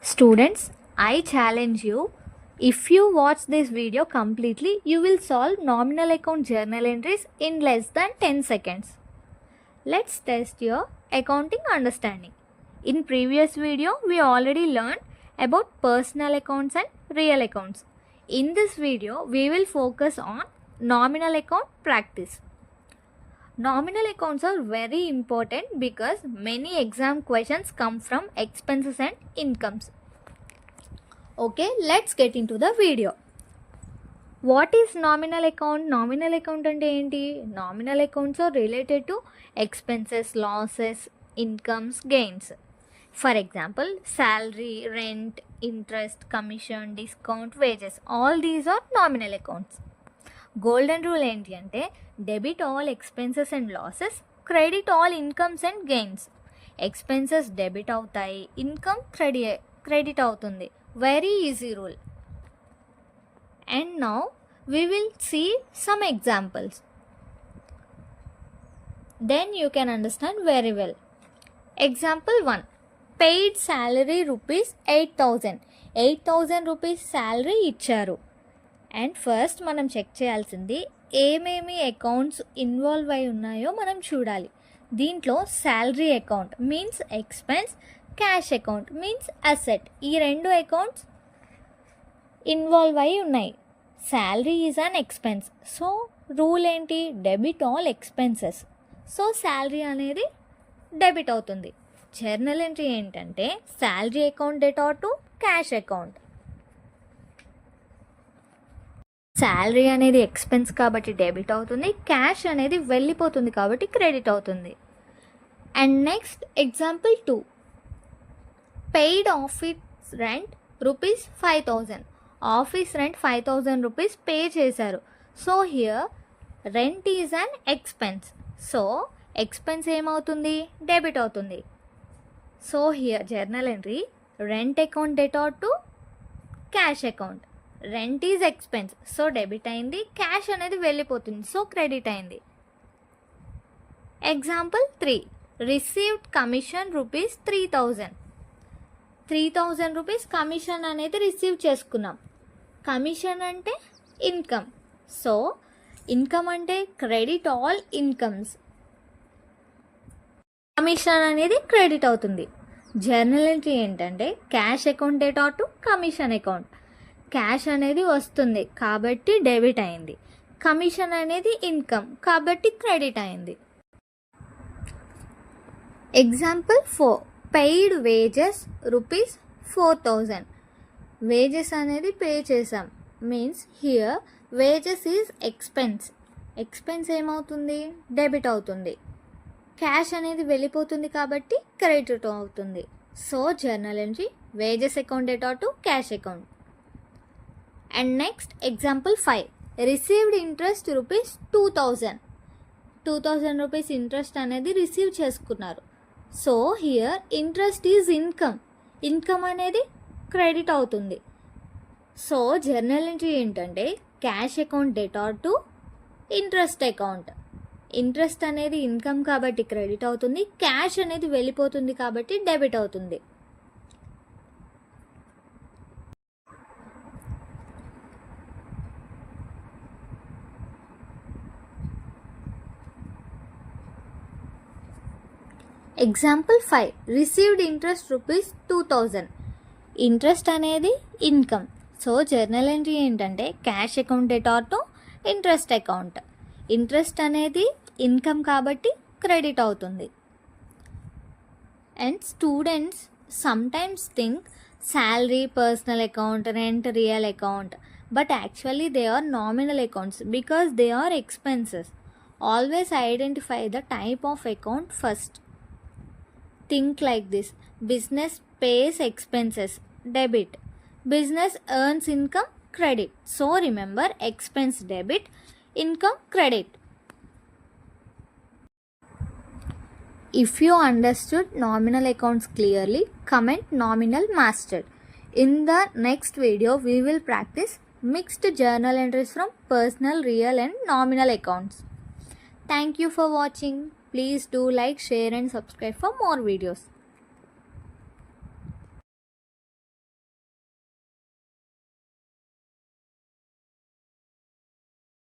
Students, I challenge you. If you watch this video completely, you will solve nominal account journal entries in less than 10 seconds. Let's test your accounting understanding. In previous video, we already learned about personal accounts and real accounts. In this video, we will focus on nominal account practice. Nominal accounts are very important because many exam questions come from expenses and incomes. Okay, let's get into the video. What is nominal account? Nominal account ante enti? Nominal accounts are related to expenses, losses, incomes, gains. For example, salary, rent, interest, commission, discount, wages. All these are nominal accounts. Golden rule enti ante debit all expenses and losses, credit all incomes and gains. Expenses debit అవుతాయి, income credit అవుతుంది. Very easy rule. And now we will see some examples. Then you can understand very well. Example 1. Paid salary rupees 8,000. 8,000 rupees salary ఇచ్చారు. And first మనం check చేయాల్సింది ఏమేమి accounts involve అయి ఉన్నాయో మనం చూడాలి. దీంట్లో salary account means expense, cash account means asset, ఈ రెండు అకౌంట్స్ ఇన్వాల్వ్ అయి ఉన్నాయి. Salary is an expense, so rule ఏంటి? Debit all expenses. So salary అనేది డెబిట్ అవుతుంది. జర్నల్ ఎంట్రీ ఏంటంటే salary account debtor to cash account. Salary అనేది expense కాబట్టి డెబిట్ అవుతుంది, క్యాష్ అనేది వెళ్ళిపోతుంది కాబట్టి క్రెడిట్ అవుతుంది. And next example 2. Paid office rent rupees 5,000. Office rent 5,000 rupees pay చేశారు. So here rent is an expense, so expense ఏమవుతుంది? డెబిట్ అవుతుంది. So here journal entry rent account debtor to cash account. Rent is expense, so debit అయింది. Cash అనేది వెళ్ళిపోతుంది, so credit అయింది. Example 3. Received commission rupees 3,000. 3,000 rupees commission అనేది receive చేసుకున్నాం. Commission అంటే income, so income అంటే క్రెడిట్ ఆల్ ఇన్కమ్స్. కమిషన్ అనేది credit అవుతుంది. జర్నల్ ఎంట్రీ ఏంటంటే cash account debtor to commission account. Cash అనేది వస్తుంది కాబట్టి డెబిట్ అయింది. కమిషన్ అనేది ఇన్కమ్ కాబట్టి క్రెడిట్ అయింది. Example 4. Paid wages rupees 4,000. Wages అనేది పే చేసాం means here wages is expense. Expense ఏమవుతుంది? డెబిట్ అవుతుంది. క్యాష్ అనేది వెళ్ళిపోతుంది కాబట్టి క్రెడిట్ అవుతుంది. So journal entry wages account debtor to cash account. And next example 5. Received interest rupees 2,000. 2,000 rupees interest అనేది receive చేసుకున్నారు. So here interest is income. Income అనేది credit అవుతుంది. సో జర్నల్ ఎంట్రీ ఏంటంటే cash account debtor to interest account. Interest అనేది income కాబట్టి credit అవుతుంది. Cash అనేది వెళ్ళిపోతుంది కాబట్టి డెబిట్ అవుతుంది. Example 5. Received interest rupees 2,000. Interest అనేది ఇన్కమ్, సో జర్నల్ ఎంట్రీ ఏంటంటే cash account debtor to interest account. Interest అనేది ఇన్కమ్ కాబట్టి క్రెడిట్ అవుతుంది. And students sometimes think salary personal account, rent real account, but actually they are nominal accounts because they are expenses. Always identify the type of account first. Think like this. Business pays expenses, debit. Business earns income, credit. So remember, expense debit, income credit. If you understood nominal accounts clearly, comment nominal mastered. In the next video, we will practice mixed journal entries from personal, real and nominal accounts. Thank you for watching. Please do like, share and subscribe for more videos.